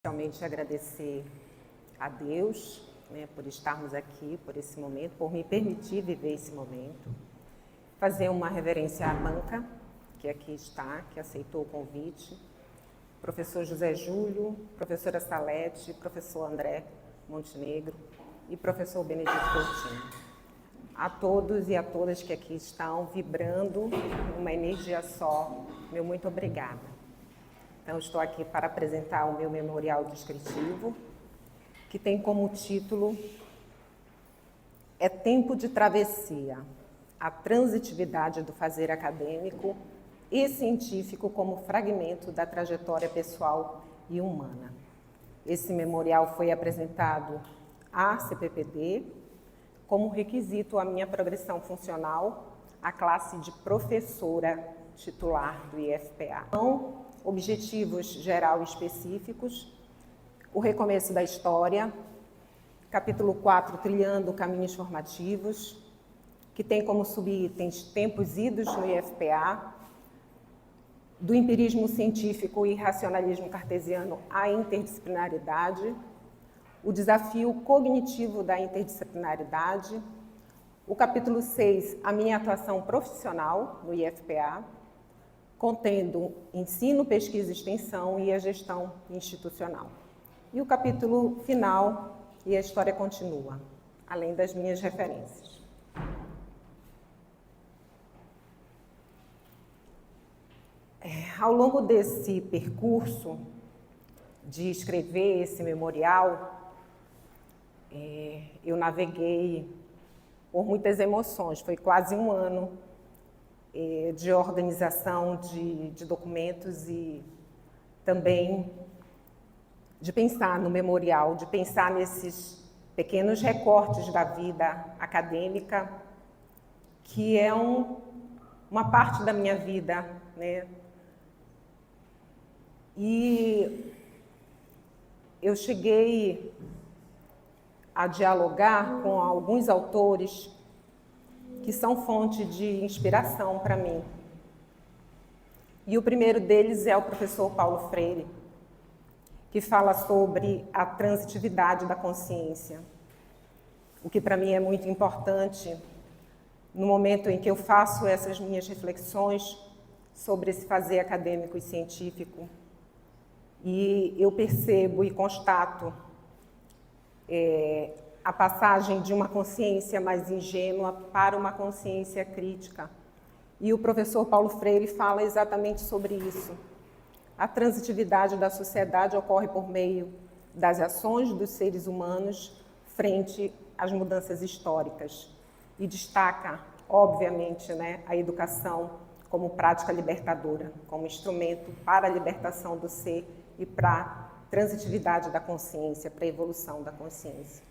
Realmente agradecer a Deus, né, por estarmos aqui, por esse momento, por me permitir viver esse momento. Fazer uma reverência à banca, que aqui está, que aceitou o convite. Professor José Júlio, professora Salete, professor André Montenegro e professor Benedito Coutinho. A todos e a todas que aqui estão vibrando uma energia só, meu muito obrigada. Então, estou aqui para apresentar o meu memorial descritivo, que tem como título É Tempo de Travessia, a transitividade do fazer acadêmico e científico como fragmento da trajetória pessoal e humana. Esse memorial foi apresentado à CPPD como requisito à minha progressão funcional à classe de professora titular do IFPA. Então, objetivos geral e específicos, o recomeço da história, capítulo 4, Trilhando Caminhos Formativos, que tem como subitens tempos idos no IFPA, do empirismo científico e racionalismo cartesiano à interdisciplinaridade, o desafio cognitivo da interdisciplinaridade, o capítulo 6, a minha atuação profissional no IFPA, contendo ensino, pesquisa e extensão e a gestão institucional. E o capítulo final, e a história continua, além das minhas referências. Ao longo desse percurso de escrever esse memorial, eu naveguei por muitas emoções. Foi quase um ano de organização de documentos e também de pensar no memorial, de pensar nesses pequenos recortes da vida acadêmica, que é uma parte da minha vida, né? E eu cheguei a dialogar com alguns autores que são fonte de inspiração para mim. E o primeiro deles é o professor Paulo Freire, que fala sobre a transitividade da consciência, o que para mim é muito importante no momento em que eu faço essas minhas reflexões sobre esse fazer acadêmico e científico. E eu percebo e constato a passagem de uma consciência mais ingênua para uma consciência crítica. E o professor Paulo Freire fala exatamente sobre isso. A transitividade da sociedade ocorre por meio das ações dos seres humanos frente às mudanças históricas. E destaca, obviamente, né, a educação como prática libertadora, como instrumento para a libertação do ser e para a transitividade da consciência, para a evolução da consciência.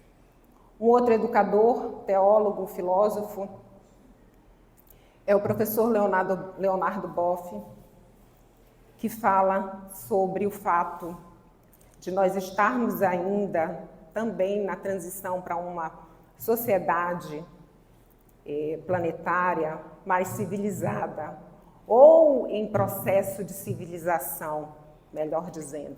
Um outro educador, teólogo, filósofo, é o professor Leonardo Boff, que fala sobre o fato de nós estarmos ainda também na transição para uma sociedade planetária mais civilizada, ou em processo de civilização, melhor dizendo.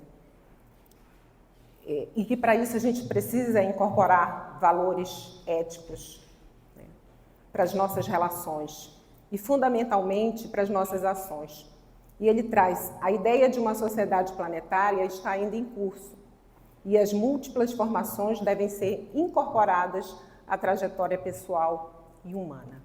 E que para isso a gente precisa incorporar valores éticos, né, para as nossas relações e fundamentalmente para as nossas ações. E ele traz a ideia de uma sociedade planetária está ainda em curso e as múltiplas formações devem ser incorporadas à trajetória pessoal e humana.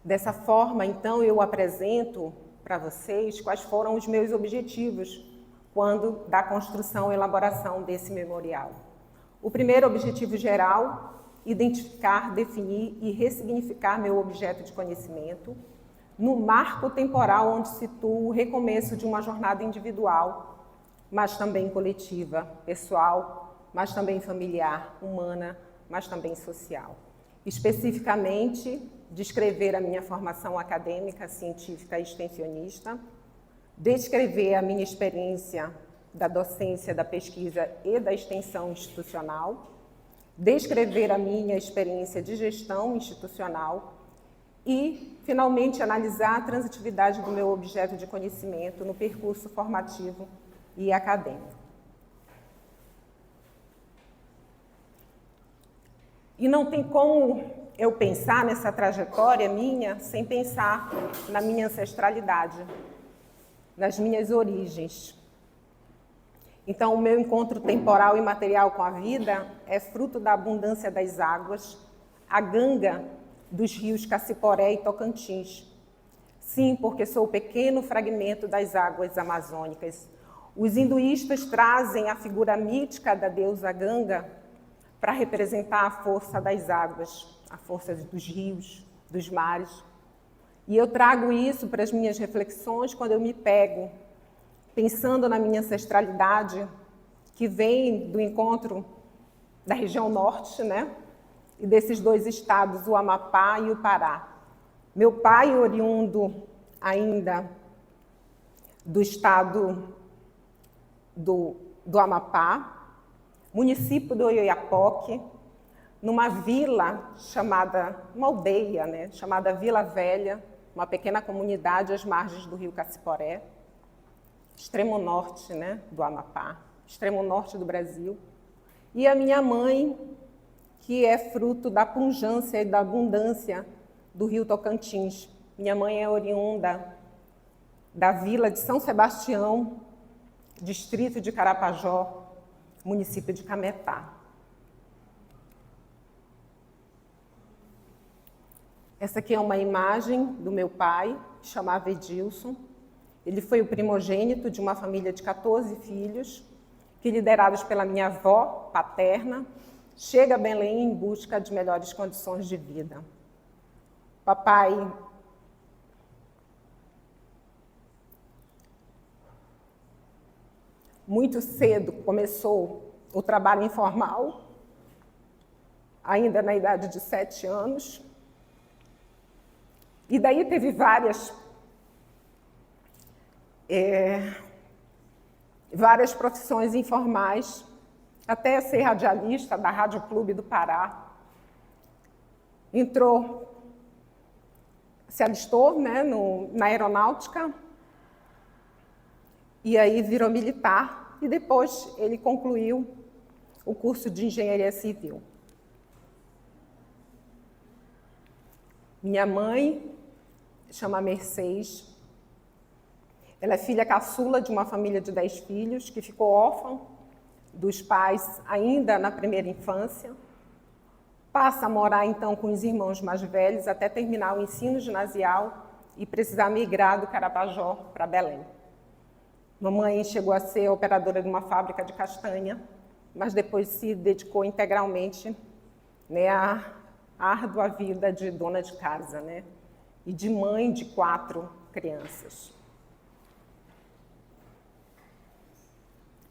Dessa forma, então, eu apresento para vocês quais foram os meus objetivos quando da construção e elaboração desse memorial. O primeiro objetivo geral, identificar, definir e ressignificar meu objeto de conhecimento no marco temporal onde situo o recomeço de uma jornada individual, mas também coletiva, pessoal, mas também familiar, humana, mas também social. Especificamente, descrever a minha formação acadêmica, científica e extensionista, descrever a minha experiência da docência, da pesquisa e da extensão institucional, descrever a minha experiência de gestão institucional e finalmente, analisar a transitividade do meu objeto de conhecimento no percurso formativo e acadêmico. E não tem como eu pensar nessa trajetória minha sem pensar na minha ancestralidade, nas minhas origens. Então, o meu encontro temporal e material com a vida é fruto da abundância das águas, a ganga dos rios Cassiporé e Tocantins. Sim, porque sou o pequeno fragmento das águas amazônicas. Os hinduístas trazem a figura mítica da deusa Ganga para representar a força das águas, a força dos rios, dos mares. E eu trago isso para as minhas reflexões quando eu me pego pensando na minha ancestralidade, que vem do encontro da região norte, né? E desses dois estados, o Amapá e o Pará. Meu pai, oriundo ainda do estado do Amapá, município do Oiapoque, numa vila chamada, uma aldeia, né? Chamada Vila Velha, uma pequena comunidade às margens do rio Cassiporé, extremo norte, né, do Amapá, extremo norte do Brasil. E a minha mãe, que é fruto da pujança e da abundância do rio Tocantins. Minha mãe é oriunda da vila de São Sebastião, distrito de Carapajó, município de Cametá. Essa aqui é uma imagem do meu pai, que chamava Edilson. Ele foi o primogênito de uma família de 14 filhos, que, liderados pela minha avó paterna, chega a Belém em busca de melhores condições de vida. Papai muito cedo começou o trabalho informal, ainda na idade de 7 anos, e daí teve várias profissões informais, até ser radialista da Rádio Clube do Pará. Se alistou, né, na aeronáutica, e aí virou militar, e depois ele concluiu o curso de engenharia civil. Minha mãe chama Mercedes. Ela é filha caçula de uma família de 10 filhos, que ficou órfã dos pais ainda na primeira infância. Passa a morar, então, com os irmãos mais velhos até terminar o ensino ginasial e precisar migrar do Carapajó para Belém. Mamãe chegou a ser operadora de uma fábrica de castanha, mas depois se dedicou integralmente, né, à árdua vida de dona de casa, né, e de mãe de 4 crianças.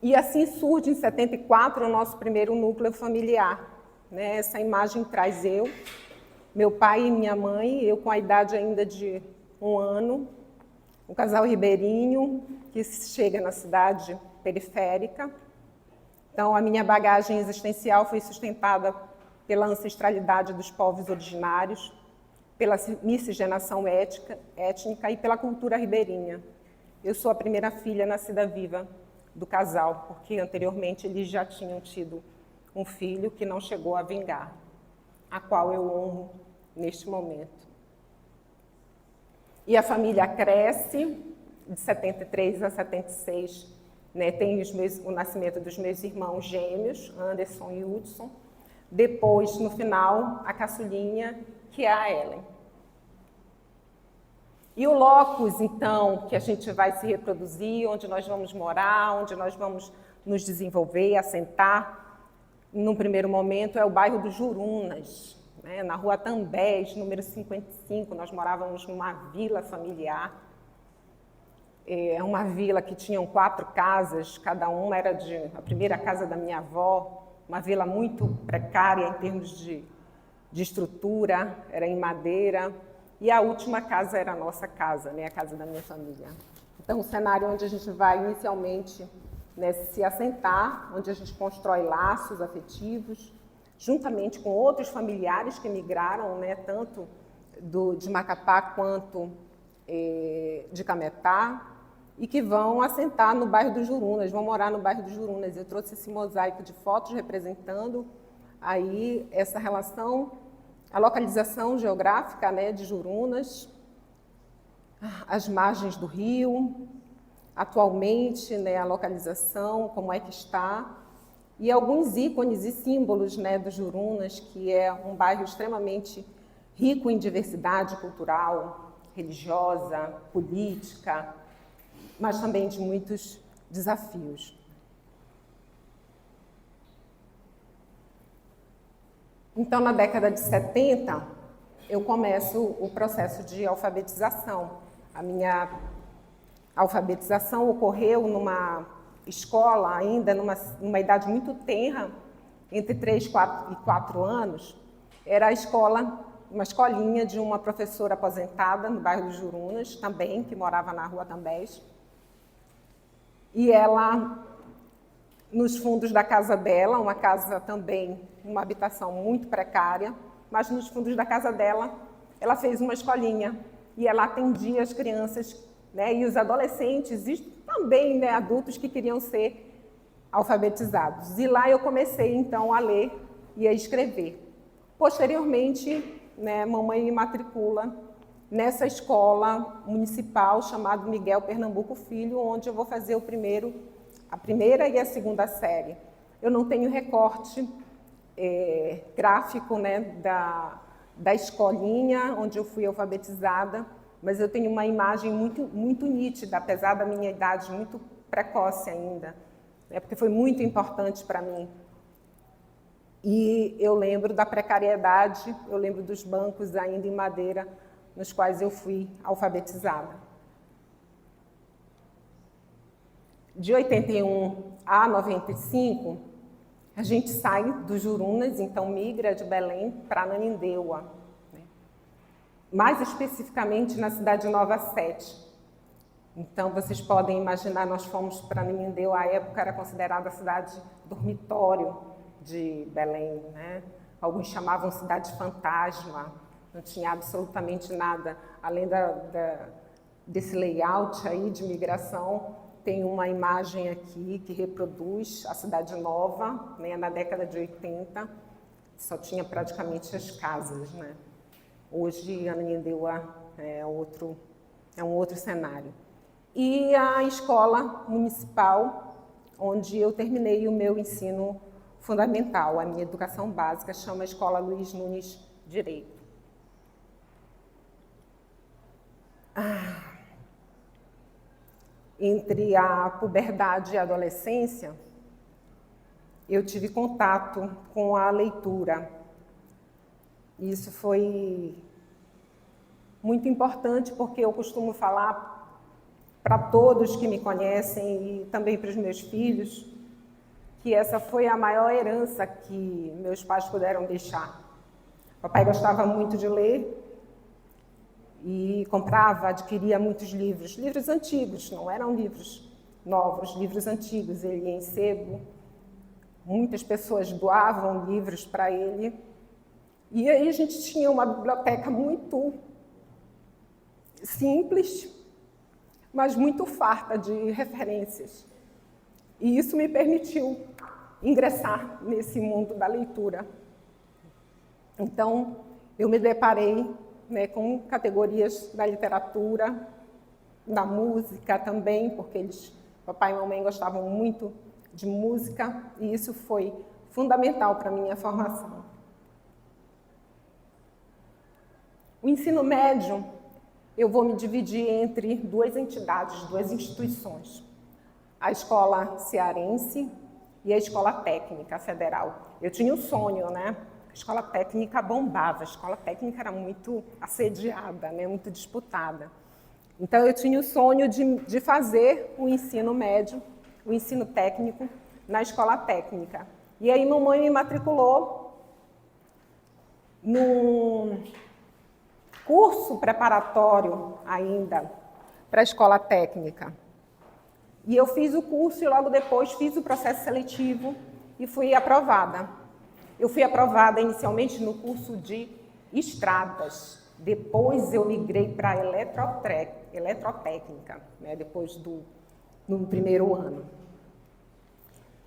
E assim surge, em 74, o nosso primeiro núcleo familiar. Né? Essa imagem traz eu, meu pai e minha mãe, eu com a idade ainda de 1 ano, um casal ribeirinho que chega na cidade periférica. Então, a minha bagagem existencial foi sustentada pela ancestralidade dos povos originários, pela miscigenação étnica e pela cultura ribeirinha. Eu sou a primeira filha nascida viva do casal, porque anteriormente eles já tinham tido um filho que não chegou a vingar, a qual eu honro neste momento. E a família cresce, de 73 a 76, né, tem o nascimento dos meus irmãos gêmeos, Anderson e Hudson. Depois, no final, a caçulinha, que é a Ellen. E o locus, então, que a gente vai se reproduzir, onde nós vamos morar, onde nós vamos nos desenvolver, assentar, num primeiro momento, é o bairro dos Jurunas, né, na rua Tambés, número 55. Nós morávamos numa vila familiar, uma vila que tinha 4 casas, cada uma era a primeira casa da minha avó, uma vila muito precária em termos de estrutura, era em madeira. E a última casa era a nossa casa, né, a casa da minha família. Então, o cenário onde a gente vai inicialmente, né, se assentar, onde a gente constrói laços afetivos, juntamente com outros familiares que migraram, né, tanto de Macapá quanto de Cametá, e que vão assentar no bairro dos Jurunas, vão morar no bairro dos Jurunas. Eu trouxe esse mosaico de fotos representando aí essa relação, a localização geográfica, né, de Jurunas, as margens do rio, atualmente, né, a localização, como é que está, e alguns ícones e símbolos, né, do Jurunas, que é um bairro extremamente rico em diversidade cultural, religiosa, política, mas também de muitos desafios. Então, na década de 70, eu começo o processo de alfabetização. A minha alfabetização ocorreu numa escola, ainda numa idade muito tenra, entre 3 e 4 anos. Era a escola, uma escolinha de uma professora aposentada no bairro dos Jurunas, também, que morava na Rua Tambés. E ela, nos fundos da casa dela, uma casa também, uma habitação muito precária, mas nos fundos da casa dela, ela fez uma escolinha e ela atendia as crianças, né, e os adolescentes e também, né, adultos que queriam ser alfabetizados. E lá eu comecei, então, a ler e a escrever. Posteriormente, né, mamãe me matricula nessa escola municipal chamada Miguel Pernambuco Filho, onde eu vou fazer a primeira e a segunda série. Eu não tenho recorte gráfico, né, da escolinha onde eu fui alfabetizada, mas eu tenho uma imagem muito nítida, apesar da minha idade muito precoce ainda, né, porque foi muito importante para mim. E eu lembro da precariedade, eu lembro dos bancos ainda em madeira, nos quais eu fui alfabetizada. De 81 a 95, a gente sai dos Jurunas, então migra de Belém para Ananindeua, né? Mais especificamente na cidade Nova Sete. Então, vocês podem imaginar, nós fomos para Ananindeua, à época era considerada a cidade dormitório de Belém, né? Alguns chamavam cidade fantasma. Não tinha absolutamente nada, além desse layout aí de migração. Tem uma imagem aqui que reproduz a Cidade Nova, né, na década de 80, só tinha praticamente as casas, né? Hoje, Ananindeua é um outro cenário. E a escola municipal, onde eu terminei o meu ensino fundamental, a minha educação básica, chama Escola Luiz Nunes Direito. Entre a puberdade e a adolescência, eu tive contato com a leitura. Isso foi muito importante, porque eu costumo falar para todos que me conhecem e também para os meus filhos, que essa foi a maior herança que meus pais puderam deixar. Papai gostava muito de ler, e comprava, adquiria muitos livros antigos, não eram livros novos, livros antigos. Ele ia em sebo, muitas pessoas doavam livros para ele. E aí a gente tinha uma biblioteca muito simples, mas muito farta de referências. E isso me permitiu ingressar nesse mundo da leitura. Então, eu me deparei, né, com categorias da literatura, da música também, porque papai e mamãe gostavam muito de música, e isso foi fundamental para a minha formação. O ensino médio, eu vou me dividir entre duas entidades, duas instituições. A Escola Cearense e a Escola Técnica Federal. Eu tinha um sonho, né? A Escola Técnica bombava, a Escola Técnica era muito assediada, né? Muito disputada. Então, eu tinha o sonho de fazer o ensino médio, o ensino técnico, na Escola Técnica. E aí, mamãe me matriculou num curso preparatório ainda para a Escola Técnica. E eu fiz o curso e logo depois fiz o processo seletivo e fui aprovada. Eu fui aprovada inicialmente no curso de estradas. Depois eu migrei para a eletrotécnica, né, depois no primeiro ano.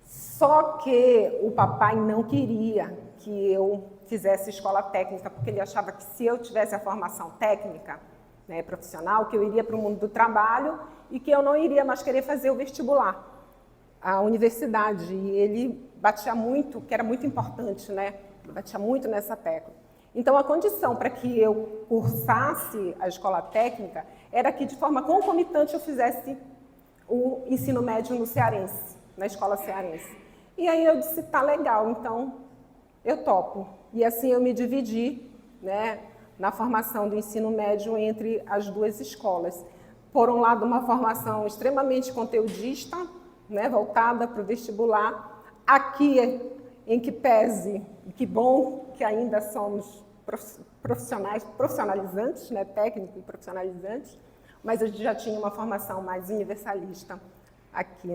Só que o papai não queria que eu fizesse escola técnica, porque ele achava que se eu tivesse a formação técnica, né, profissional, que eu iria para o mundo do trabalho e que eu não iria mais querer fazer o vestibular, a universidade. E ele batia muito, que era muito importante, né? Batia muito nessa tecla. Então, a condição para que eu cursasse a escola técnica era que, de forma concomitante, eu fizesse o ensino médio no Cearense, na escola cearense. E aí eu disse, tá legal, então eu topo. E assim eu me dividi, né, na formação do ensino médio entre as duas escolas. Por um lado, uma formação extremamente conteudista, né, voltada para o vestibular. Aqui, em que pese, que bom que ainda somos profissionalizantes, né, técnico e profissionalizantes, mas a gente já tinha uma formação mais universalista aqui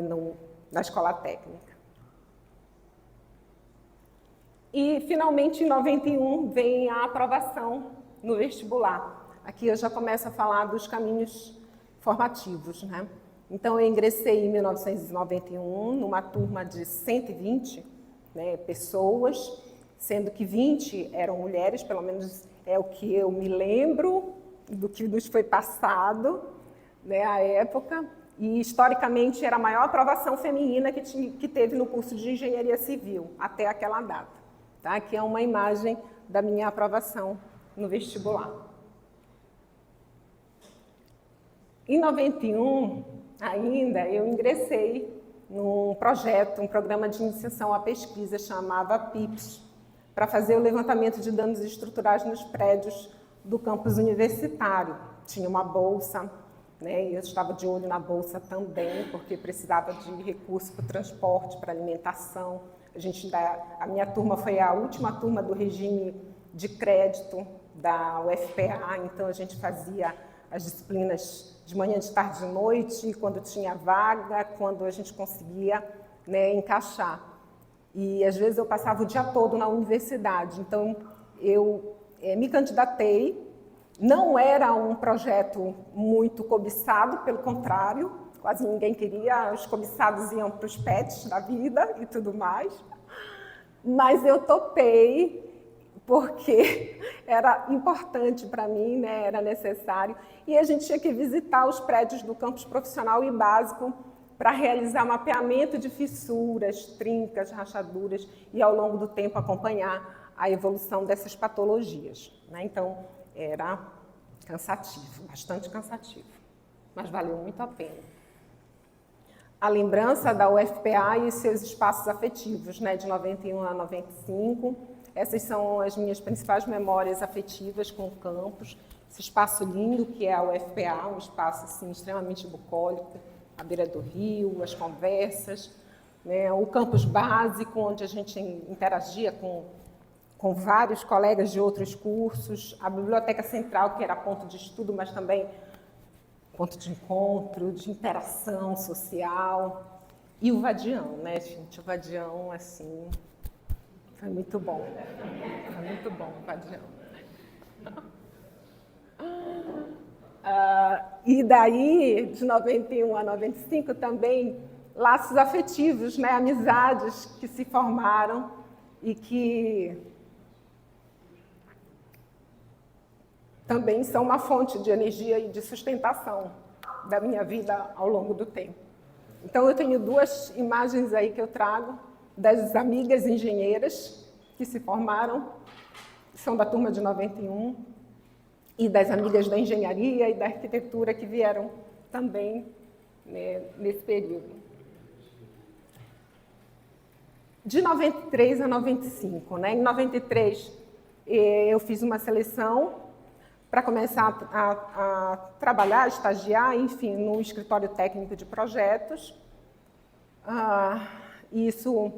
na escola técnica. E, finalmente, em 91, vem a aprovação no vestibular. Aqui eu já começo a falar dos caminhos formativos, né? Então, eu ingressei em 1991 numa turma de 120, né, pessoas, sendo que 20 eram mulheres, pelo menos é o que eu me lembro do que nos foi passado, né, à época. E, historicamente, era a maior aprovação feminina que teve no curso de Engenharia Civil, até aquela data. Tá? Aqui é uma imagem da minha aprovação no vestibular. Em 91, ainda, eu ingressei num projeto, um programa de iniciação à pesquisa, chamava PIPS, para fazer o levantamento de danos estruturais nos prédios do campus universitário. Tinha uma bolsa, né, e eu estava de olho na bolsa também, porque precisava de recurso para o transporte, para alimentação. A minha turma foi a última turma do regime de crédito da UFPA, então a gente fazia as disciplinas de manhã, de tarde, de noite, quando tinha vaga, quando a gente conseguia, né, encaixar. E às vezes eu passava o dia todo na universidade, então eu me candidatei. Não era um projeto muito cobiçado, pelo contrário, quase ninguém queria, os cobiçados iam para os pets da vida e tudo mais. Mas eu topei porque era importante para mim, né, era necessário. E a gente tinha que visitar os prédios do campus profissional e básico para realizar mapeamento de fissuras, trincas, rachaduras e, ao longo do tempo, acompanhar a evolução dessas patologias, né? Então, era cansativo, bastante cansativo, mas valeu muito a pena. A lembrança da UFPA e seus espaços afetivos, né, de 91 a 95. Essas são as minhas principais memórias afetivas com o campus. Esse espaço lindo que é a UFPA, um espaço assim, extremamente bucólico, à beira do rio, as conversas, né, o campus básico, onde a gente interagia com vários colegas de outros cursos, a biblioteca central, que era ponto de estudo, mas também ponto de encontro, de interação social, e o Vadião, né, gente? O Vadião, assim, foi muito bom. Foi muito bom o Vadião. E daí, de 91 a 95, também laços afetivos, né, amizades que se formaram e que também são uma fonte de energia e de sustentação da minha vida ao longo do tempo. Então, eu tenho duas imagens aí que eu trago das amigas engenheiras que se formaram, são da turma de 91, e das amigas da engenharia e da arquitetura que vieram também, né, nesse período. De 93 a 95, né? Em 93, eu fiz uma seleção para começar a trabalhar, a estagiar, enfim, no escritório técnico de projetos. Isso,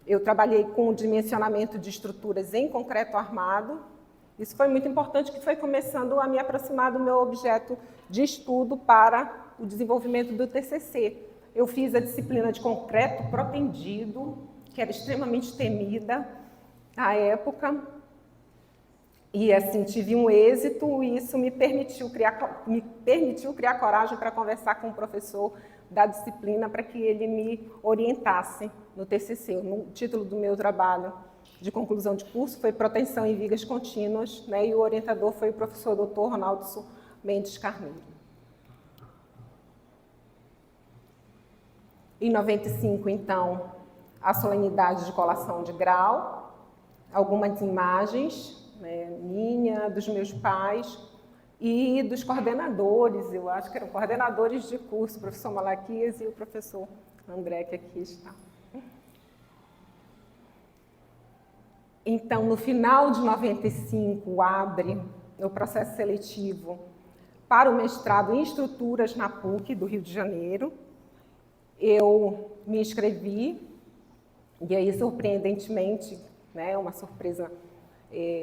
eu trabalhei com o dimensionamento de estruturas em concreto armado. Isso foi muito importante, que foi começando a me aproximar do meu objeto de estudo para o desenvolvimento do TCC. Eu fiz a disciplina de concreto protendido, que era extremamente temida à época. E assim, tive um êxito e isso me permitiu criar coragem para conversar com o professor da disciplina para que ele me orientasse no TCC. O título do meu trabalho de conclusão de curso foi Proteção em Vigas Contínuas, né, e o orientador foi o professor Dr. Ronaldo Mendes Carneiro. Em 95, então, a solenidade de colação de grau, algumas imagens, né, minha, dos meus pais e dos coordenadores, eu acho que eram coordenadores de curso, o professor Malaquias e o professor André, que aqui está. Então, no final de 95, abre o processo seletivo para o mestrado em estruturas na PUC do Rio de Janeiro. Eu me inscrevi, e aí, surpreendentemente, né, uma surpresa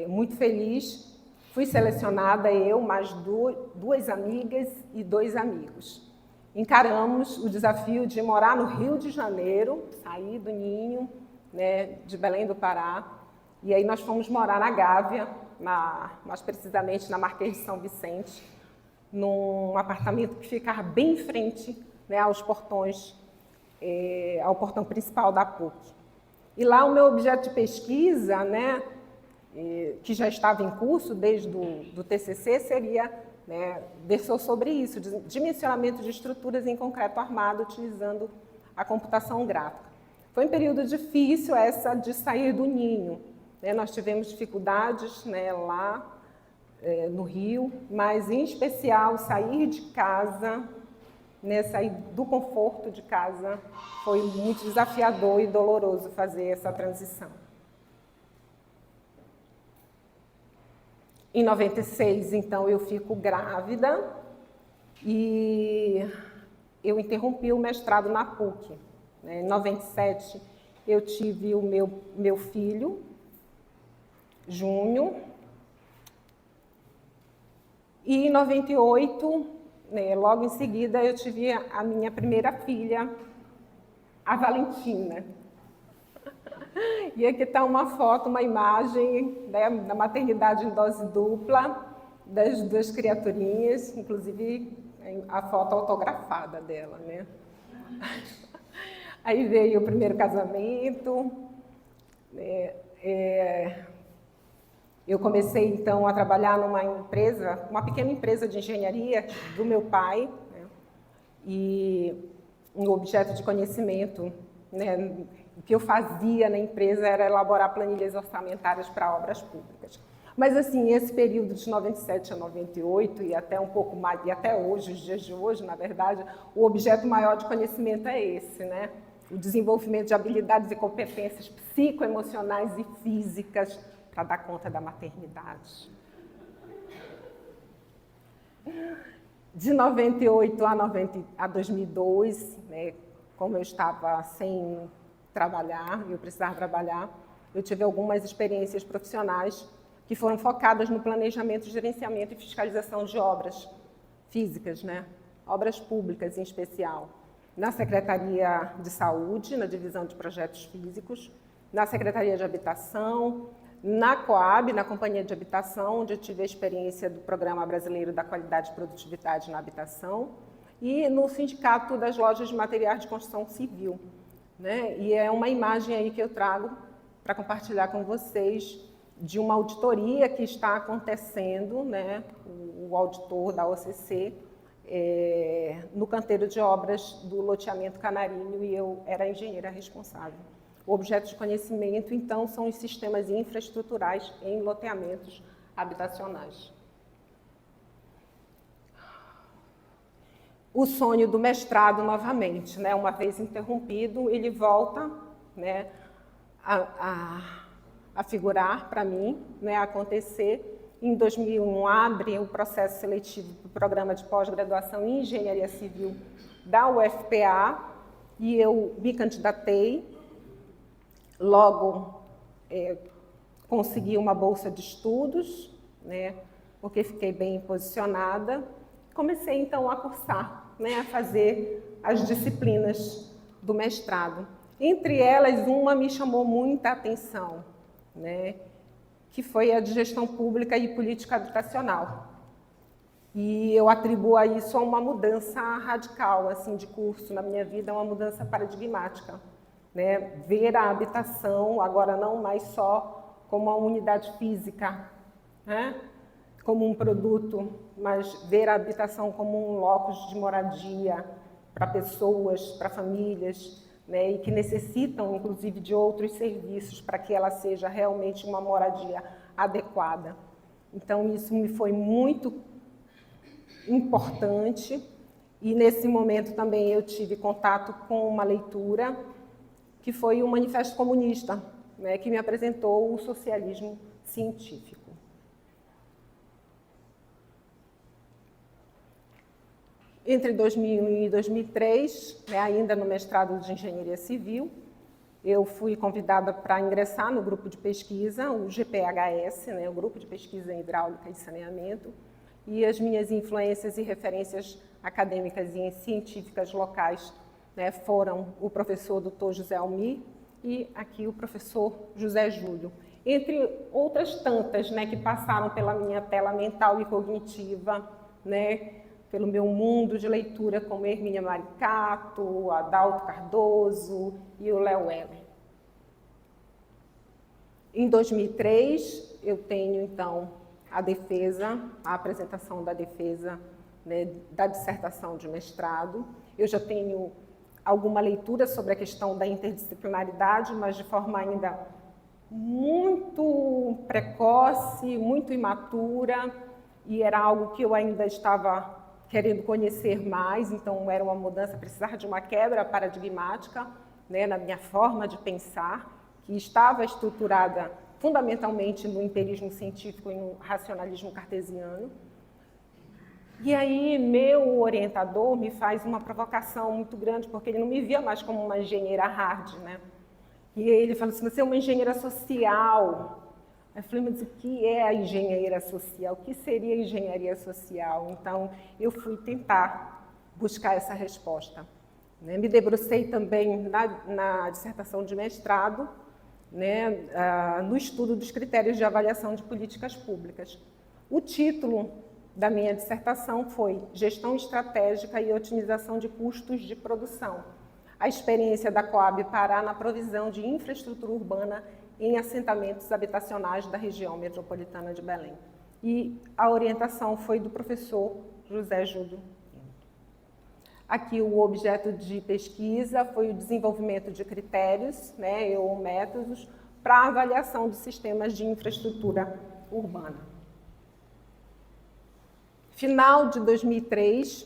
muito feliz, fui selecionada, eu, mais duas amigas e 2 amigos. Encaramos o desafio de morar no Rio de Janeiro, sair do ninho, né, de Belém do Pará, e aí nós fomos morar na Gávea, mais precisamente na Marquês de São Vicente, num apartamento que ficava bem em frente, né, aos portões, ao portão principal da PUC. E lá o meu objeto de pesquisa, né, que já estava em curso desde do TCC, seria, né, versou sobre isso, dimensionamento de estruturas em concreto armado utilizando a computação gráfica. Foi um período difícil essa de sair do ninho, né, nós tivemos dificuldades, né, lá no Rio, mas em especial sair de casa, né, sair do conforto de casa, foi muito desafiador e doloroso fazer essa transição. Em 96, então, eu fico grávida e eu interrompi o mestrado na PUC. Em 97, eu tive o meu filho, Júnior, e em 98, né, logo em seguida, eu tive a minha primeira filha, a Valentina. E aqui está uma foto, uma imagem, né, da maternidade em dose dupla, das 2 criaturinhas, inclusive a foto autografada dela, né? Aí veio o primeiro casamento, eu comecei então a trabalhar numa empresa, uma pequena empresa de engenharia do meu pai, né, e um objeto de conhecimento, né, o que eu fazia na empresa era elaborar planilhas orçamentárias para obras públicas. Mas, assim, esse período de 97 a 98, e até um pouco mais, e até hoje, os dias de hoje, na verdade, o objeto maior de conhecimento é esse, né? O desenvolvimento de habilidades e competências psicoemocionais e físicas para dar conta da maternidade. De 98 a 2002, né, como eu estava sem trabalhar, eu precisava trabalhar, eu tive algumas experiências profissionais que foram focadas no planejamento, gerenciamento e fiscalização de obras físicas, né? Obras públicas em especial, na Secretaria de Saúde, na divisão de projetos físicos, na Secretaria de Habitação, na Coab, na Companhia de Habitação, onde eu tive a experiência do Programa Brasileiro da Qualidade e Produtividade na Habitação, e no Sindicato das Lojas de Materiais de Construção Civil, né? E é uma imagem aí que eu trago para compartilhar com vocês de uma auditoria que está acontecendo, né? O auditor da OCC, no canteiro de obras do loteamento Canarinho, e eu era a engenheira responsável. O objeto de conhecimento, então, são os sistemas infraestruturais em loteamentos habitacionais. O sonho do mestrado, novamente, né? Uma vez interrompido, ele volta, né, a figurar para mim, né, a acontecer. Em 2001, abre o processo seletivo para o programa de pós-graduação em Engenharia Civil da UFPA, e eu me candidatei. Logo, consegui uma bolsa de estudos, né, porque fiquei bem posicionada. Comecei, então, a cursar, né, a fazer as disciplinas do mestrado. Entre elas, uma me chamou muita atenção, né, que foi a de Gestão Pública e Política Habitacional. E eu atribuo a isso a uma mudança radical assim, de curso na minha vida, uma mudança paradigmática. Né? Ver a habitação, agora não mais só como uma unidade física, né? Como um produto, mas ver a habitação como um locus de moradia para pessoas, para famílias, né? E que necessitam, inclusive, de outros serviços para que ela seja realmente uma moradia adequada. Então, isso me foi muito importante, e nesse momento também eu tive contato com uma leitura que foi o Manifesto Comunista, né, que me apresentou o socialismo científico. Entre 2001 e 2003, né, ainda no mestrado de Engenharia Civil, eu fui convidada para ingressar no grupo de pesquisa, o GPHS, né, o Grupo de Pesquisa em Hidráulica e Saneamento, e as minhas influências e referências acadêmicas e científicas locais, né, foram o professor Dr. José Almir e aqui o professor José Júlio. Entre outras tantas, né, que passaram pela minha tela mental e cognitiva, né, pelo meu mundo de leitura, como Hermínia Maricato, Adalto Cardoso e o Léo Weller. Em 2003, eu tenho, então, a apresentação da defesa, né, da dissertação de mestrado. Eu já tenho alguma leitura sobre a questão da interdisciplinaridade, mas de forma ainda muito precoce, muito imatura, e era algo que eu ainda estava querendo conhecer mais, então era uma mudança, precisava de uma quebra paradigmática, né, na minha forma de pensar, que estava estruturada fundamentalmente no empirismo científico e no racionalismo cartesiano. E aí meu orientador me faz uma provocação muito grande, porque ele não me via mais como uma engenheira hard, né? E ele falou assim, você é uma engenheira social. Eu falei, mas o que é a engenharia social? O que seria a engenharia social? Então, eu fui tentar buscar essa resposta. Né? Me debrucei também na dissertação de mestrado, né, no estudo dos critérios de avaliação de políticas públicas. O título da minha dissertação foi Gestão Estratégica e Otimização de Custos de Produção, a experiência da Coab Pará na provisão de infraestrutura urbana em assentamentos habitacionais da região metropolitana de Belém. E a orientação foi do professor José Júlio. Aqui o objeto de pesquisa foi o desenvolvimento de critérios, né, ou métodos para avaliação de sistemas de infraestrutura urbana. Final de 2003,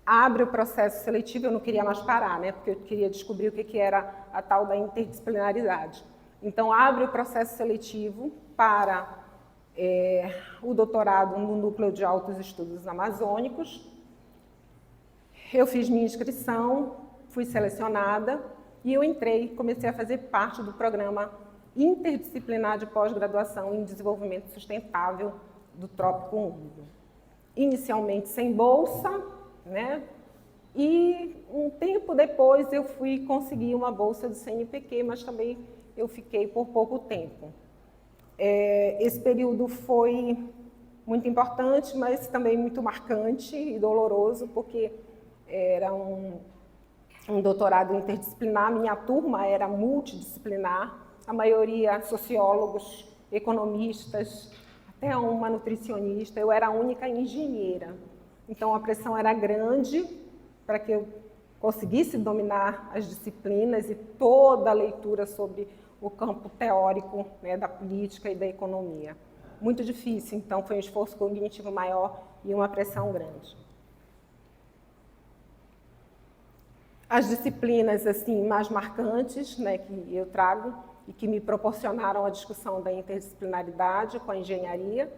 abre o processo seletivo, eu não queria mais parar, né, porque eu queria descobrir o que era a tal da interdisciplinaridade. Então, abre o processo seletivo para o doutorado no Núcleo de Altos Estudos Amazônicos. Eu fiz minha inscrição, fui selecionada e eu entrei, comecei a fazer parte do programa interdisciplinar de pós-graduação em desenvolvimento sustentável do Trópico Úmido. Inicialmente sem bolsa, né? E um tempo depois eu fui conseguir uma bolsa do CNPq, mas também eu fiquei por pouco tempo. Esse período foi muito importante, mas também muito marcante e doloroso, porque era um doutorado interdisciplinar, minha turma era multidisciplinar, a maioria sociólogos, economistas, até uma nutricionista, eu era a única engenheira. Então a pressão era grande para que eu conseguisse dominar as disciplinas e toda a leitura sobre o campo teórico, né, da política e da economia. Muito difícil, então foi um esforço cognitivo maior e uma pressão grande. As disciplinas assim, mais marcantes, né, que eu trago e que me proporcionaram a discussão da interdisciplinaridade com a engenharia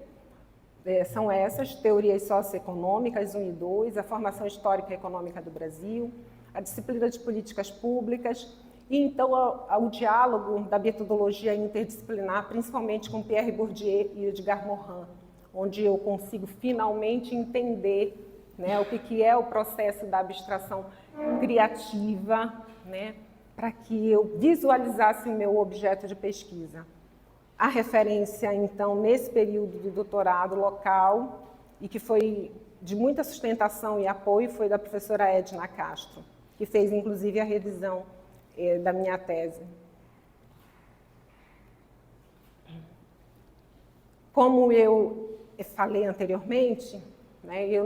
são essas: teorias socioeconômicas 1 e 2, a formação histórica e econômica do Brasil, a disciplina de políticas públicas e então o diálogo da metodologia interdisciplinar, principalmente com Pierre Bourdieu e Edgar Morin, onde eu consigo finalmente entender, né, o que é o processo da abstração criativa, né, para que eu visualizasse o meu objeto de pesquisa. A referência, então, nesse período de doutorado local, e que foi de muita sustentação e apoio, foi da professora Edna Castro, que fez, inclusive, a revisão da minha tese. Como eu falei anteriormente, né, eu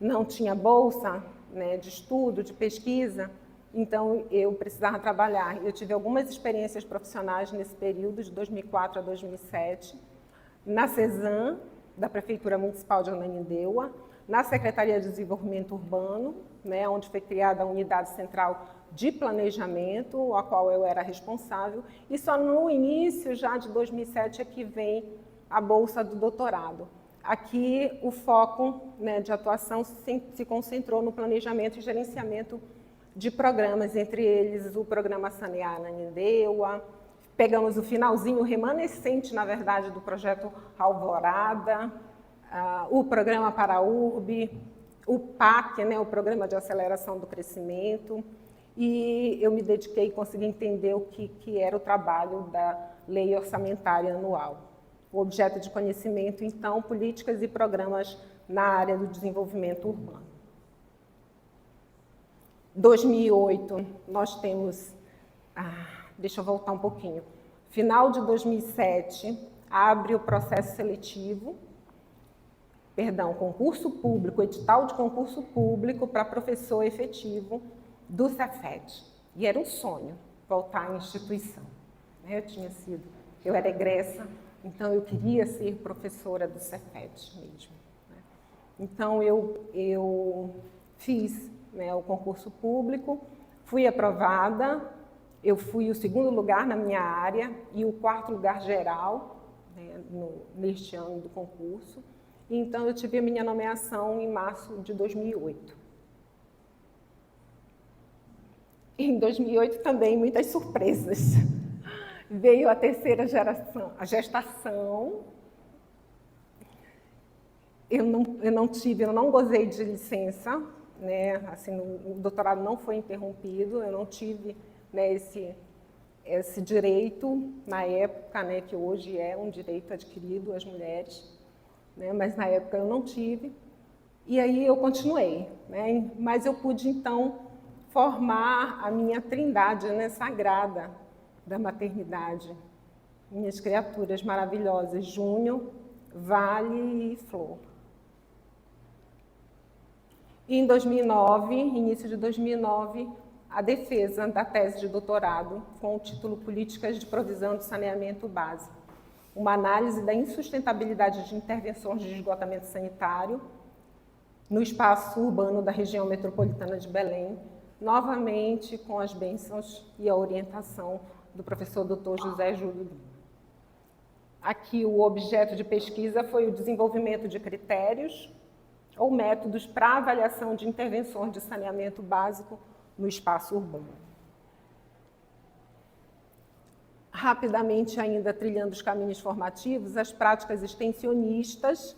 não tinha bolsa, né, de estudo, de pesquisa, então eu precisava trabalhar. Eu tive algumas experiências profissionais nesse período, de 2004 a 2007, na CESAM, da Prefeitura Municipal de Ananindeua, na Secretaria de Desenvolvimento Urbano, né, onde foi criada a Unidade Central de Planejamento, a qual eu era responsável, e só no início, já de 2007, é que vem a bolsa do doutorado. Aqui o foco, né, de atuação se concentrou no planejamento e gerenciamento de programas, entre eles o programa Sanear Ananindeua. Pegamos o finalzinho remanescente, na verdade, do projeto Alvorada, o programa Paraurb, o PAC, né, o Programa de Aceleração do Crescimento, e eu me dediquei e consegui entender o que era o trabalho da Lei Orçamentária Anual. O objeto de conhecimento, então, políticas e programas na área do desenvolvimento urbano. 2008, nós temos... deixa eu voltar um pouquinho. Final de 2007, abre o processo seletivo, concurso público, edital de concurso público para professor efetivo do Cefet. E era um sonho voltar à instituição. Eu era egressa, então eu queria ser professora do Cefet mesmo. Então eu fiz, né, o concurso público, fui aprovada, eu fui o 2º lugar na minha área e o 4º lugar geral, né, neste ano do concurso. Então eu tive a minha nomeação em março de 2008. Em 2008 também muitas surpresas. Veio a 3ª geração, a gestação. Eu não gozei de licença, né? Assim, o doutorado não foi interrompido, eu não tive, né, esse direito na época, né, que hoje é um direito adquirido às mulheres, né, mas na época eu não tive. E aí eu continuei, né, mas eu pude então formar a minha trindade, né, sagrada da maternidade, minhas criaturas maravilhosas, Júnior, Vale e Flor. E em 2009, início de 2009, a defesa da tese de doutorado com o título Políticas de Provisão de Saneamento Básico, uma análise da insustentabilidade de intervenções de esgotamento sanitário no espaço urbano da região metropolitana de Belém, novamente com as bênçãos e a orientação do professor Dr. José Júlio Lima. Aqui o objeto de pesquisa foi o desenvolvimento de critérios ou métodos para avaliação de intervenções de saneamento básico no espaço urbano. Rapidamente, ainda trilhando os caminhos formativos, as práticas extensionistas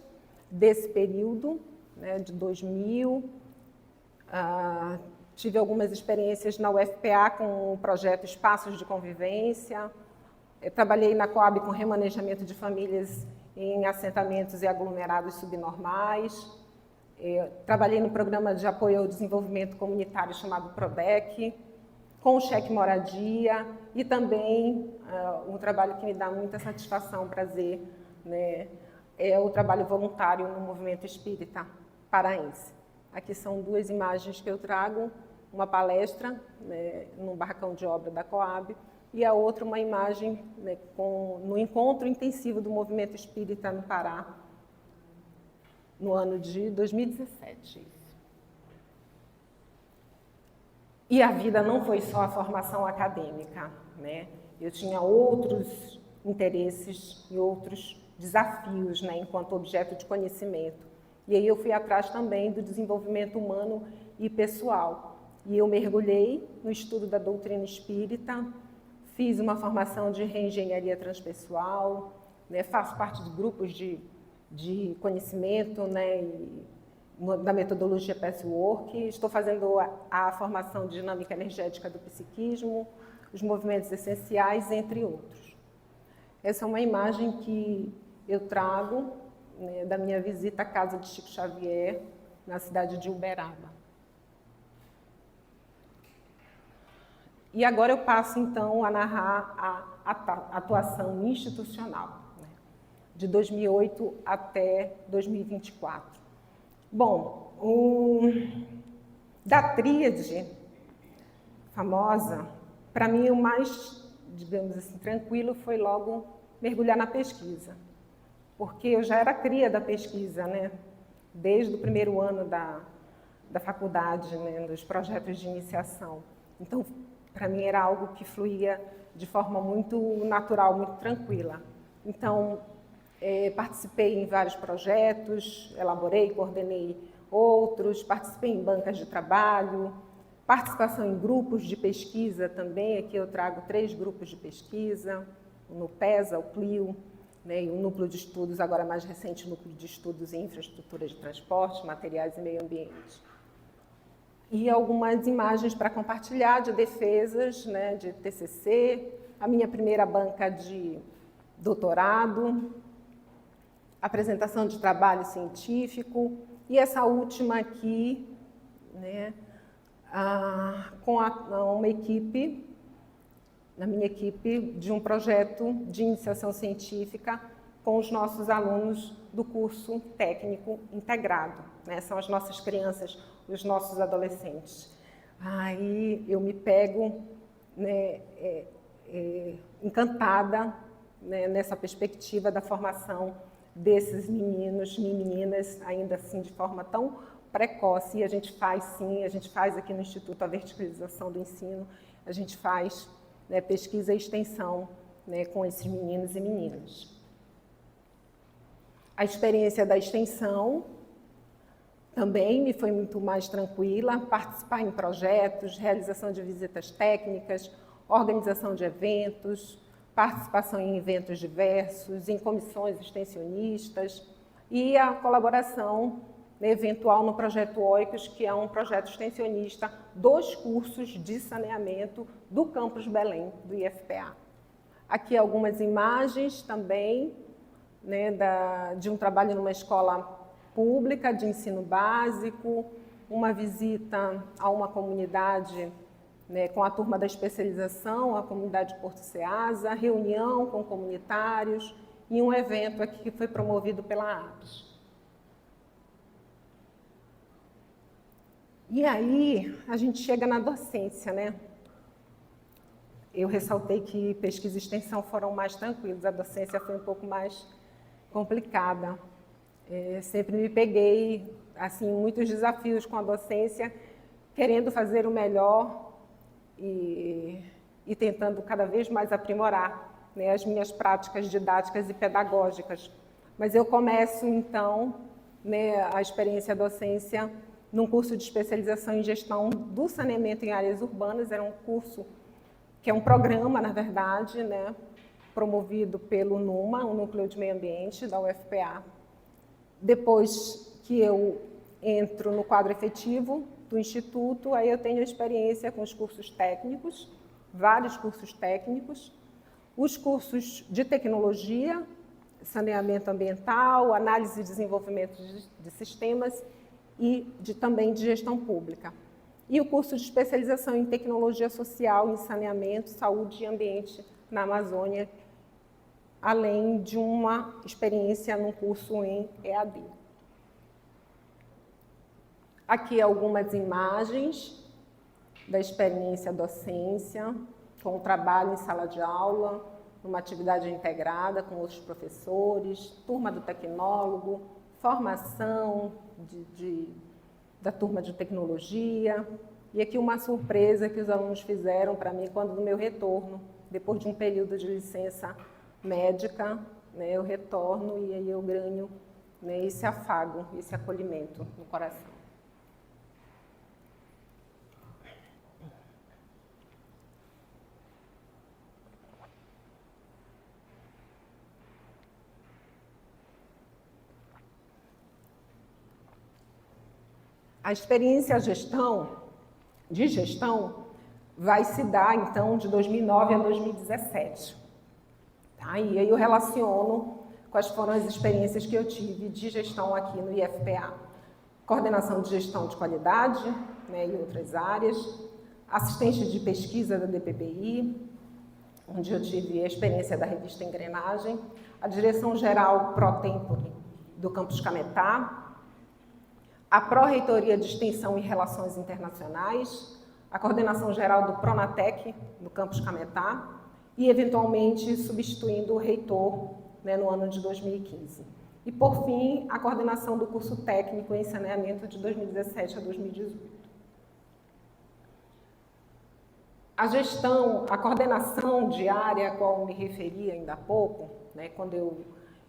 desse período, né, de 2000, tive algumas experiências na UFPA com o projeto Espaços de Convivência, trabalhei na Coab com remanejamento de famílias em assentamentos e aglomerados subnormais, trabalhei no programa de apoio ao desenvolvimento comunitário chamado PRODEC, com o cheque moradia e também um trabalho que me dá muita satisfação, prazer, né, é o trabalho voluntário no movimento espírita paraense. Aqui são 2 imagens que eu trago, uma palestra, né, num barracão de obra da Coab, e a outra uma imagem, né, no encontro intensivo do movimento espírita no Pará, no ano de 2017. E a vida não foi só a formação acadêmica, né? Eu tinha outros interesses e outros desafios, né, enquanto objeto de conhecimento. E aí eu fui atrás também do desenvolvimento humano e pessoal. E eu mergulhei no estudo da doutrina espírita, fiz uma formação de reengenharia transpessoal, né, faço parte de grupos de conhecimento, né, da metodologia Passwork, estou fazendo a formação de dinâmica energética do psiquismo, os movimentos essenciais, entre outros. Essa é uma imagem que eu trago, né, da minha visita à casa de Chico Xavier, na cidade de Uberaba. E agora eu passo, então, a narrar a atuação institucional, né, de 2008 até 2024. Bom, da tríade famosa, para mim o mais, digamos assim, tranquilo foi logo mergulhar na pesquisa, porque eu já era cria da pesquisa, né, desde o primeiro ano da faculdade, né, dos projetos de iniciação. Então, para mim era algo que fluía de forma muito natural, muito tranquila. Então, participei em vários projetos, elaborei, coordenei outros, participei em bancas de trabalho, participação em grupos de pesquisa também. Aqui eu trago 3 grupos de pesquisa, o NUPESA, o CLIO, né, e o Núcleo de Estudos, agora mais recente, o Núcleo de Estudos em Infraestrutura de Transporte, Materiais e Meio Ambiente. E algumas imagens para compartilhar de defesas, né, de TCC, a minha primeira banca de doutorado, apresentação de trabalho científico, e essa última aqui, né, com uma equipe, na minha equipe, de um projeto de iniciação científica com os nossos alunos do curso técnico integrado, né? São as nossas crianças, os nossos adolescentes. Aí eu me pego, né, encantada, né, nessa perspectiva da formação desses meninos e meninas, ainda assim de forma tão precoce. E a gente faz, sim, a gente faz aqui no Instituto a verticalização do ensino, a gente faz, né, pesquisa e extensão, né, com esses meninos e meninas. A experiência da extensão também me foi muito mais tranquila, participar em projetos, realização de visitas técnicas, organização de eventos, participação em eventos diversos, em comissões extensionistas e a colaboração, né, eventual no projeto OICOS, que é um projeto extensionista dos cursos de saneamento do Campus Belém, do IFPA. Aqui algumas imagens também, né, de um trabalho numa escola pública de ensino básico, uma visita a uma comunidade, né, com a turma da especialização, a comunidade de Porto Ceasa, reunião com comunitários e um evento aqui que foi promovido pela APES. E aí a gente chega na docência, né? Eu ressaltei que pesquisa e extensão foram mais tranquilos, a docência foi um pouco mais complicada. Sempre me peguei, assim, muitos desafios com a docência, querendo fazer o melhor e tentando cada vez mais aprimorar, né, as minhas práticas didáticas e pedagógicas. Mas eu começo, então, né, a experiência docência num curso de especialização em gestão do saneamento em áreas urbanas. Era um curso que é um programa, na verdade, né, promovido pelo NUMA, o Núcleo de Meio Ambiente da UFPA. Depois que eu entro no quadro efetivo do Instituto, aí eu tenho experiência com os cursos técnicos, vários cursos técnicos, os cursos de tecnologia, saneamento ambiental, análise e desenvolvimento de sistemas e também de gestão pública. E o curso de especialização em tecnologia social, em saneamento, saúde e ambiente na Amazônia, além de uma experiência num curso em EAD. Aqui algumas imagens da experiência docência, com o trabalho em sala de aula, numa atividade integrada com outros professores, turma do tecnólogo, formação da turma de tecnologia. E aqui uma surpresa que os alunos fizeram para mim quando no meu retorno, depois de um período de licença médica, né, eu retorno e aí eu ganho, né, esse afago, esse acolhimento no coração. A experiência de gestão vai se dar, então, de 2009 a 2017. Tá? E aí eu relaciono quais foram as experiências que eu tive de gestão aqui no IFPA. Coordenação de gestão de qualidade, né, e outras áreas, assistência de pesquisa da DPPI, onde eu tive a experiência da revista Engrenagem, a direção geral pro tempore do campus Cametá, a pró-reitoria de extensão e relações internacionais, a coordenação geral do Pronatec do campus Cametá e, eventualmente, substituindo o reitor, né, no ano de 2015. E, por fim, a coordenação do curso técnico em saneamento de 2017 a 2018. A gestão, a coordenação diária a qual eu me referi ainda há pouco, né, quando eu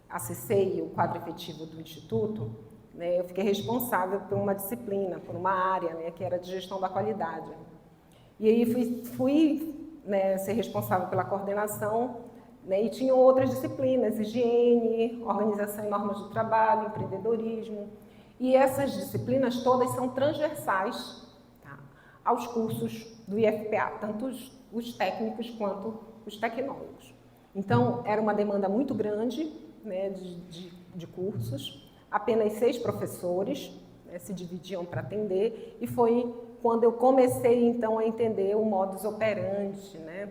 acessei o quadro efetivo do Instituto, né, eu fiquei responsável por uma disciplina, por uma área, né, que era de gestão da qualidade. E aí fui né, ser responsável pela coordenação, né, e tinham outras disciplinas, higiene, organização e normas do trabalho, empreendedorismo. E essas disciplinas todas são transversais, tá, aos cursos do IFPA, tanto os técnicos quanto os tecnólogos. Então, era uma demanda muito grande, né, de cursos, apenas 6 professores, né, se dividiam para atender, e foi quando eu comecei, então, a entender o modus operandi, né,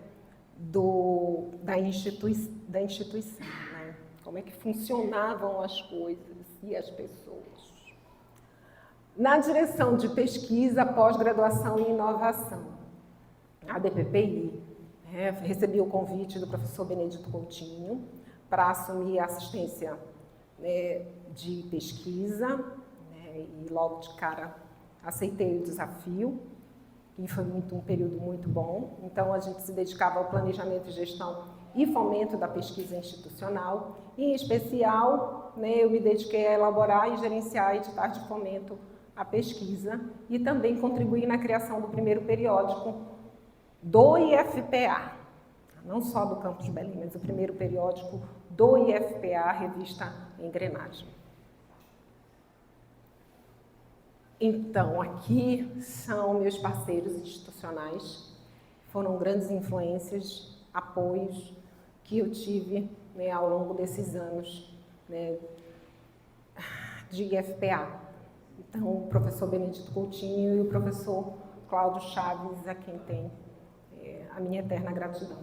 da instituição, né, como é que funcionavam as coisas e as pessoas. Na direção de pesquisa, pós-graduação e inovação, a DPPI, né, recebi o convite do professor Benedito Coutinho para assumir a assistência, né, de pesquisa, né, e logo de cara aceitei o desafio, e foi um período muito bom. Então, a gente se dedicava ao planejamento e gestão e fomento da pesquisa institucional, e, em especial, né, eu me dediquei a elaborar e gerenciar editais de fomento à pesquisa e também contribuí na criação do primeiro periódico do IFPA, não só do Campus Belém, mas o primeiro periódico do IFPA, a revista Engrenagem. Então, aqui são meus parceiros institucionais, foram grandes influências, apoios que eu tive, né, ao longo desses anos, né, de IFPA. Então, o professor Benedito Coutinho e o professor Cláudio Chaves, a quem tem a minha eterna gratidão.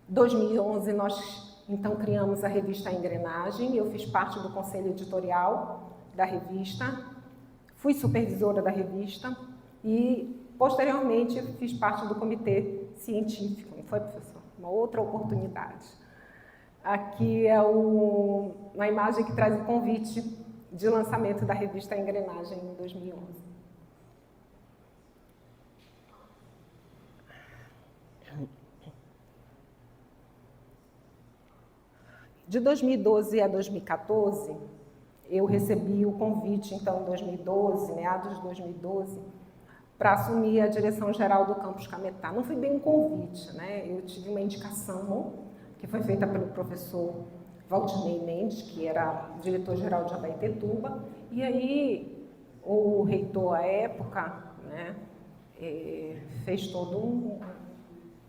Em 2011, nós então criamos a revista Engrenagem, eu fiz parte do conselho editorial da revista, fui supervisora da revista e, posteriormente, fiz parte do comitê científico. Não foi, professor? Uma outra oportunidade. Aqui é uma imagem que traz o convite de lançamento da revista Engrenagem em 2011. De 2012 a 2014, eu recebi o convite, então, em 2012, meados de 2012, para assumir a direção geral do Campus Cametá. Não foi bem um convite, né? Eu tive uma indicação que foi feita pelo professor Valdinei Mendes, que era diretor-geral de Abaetetuba, e aí o reitor à época, né, fez todo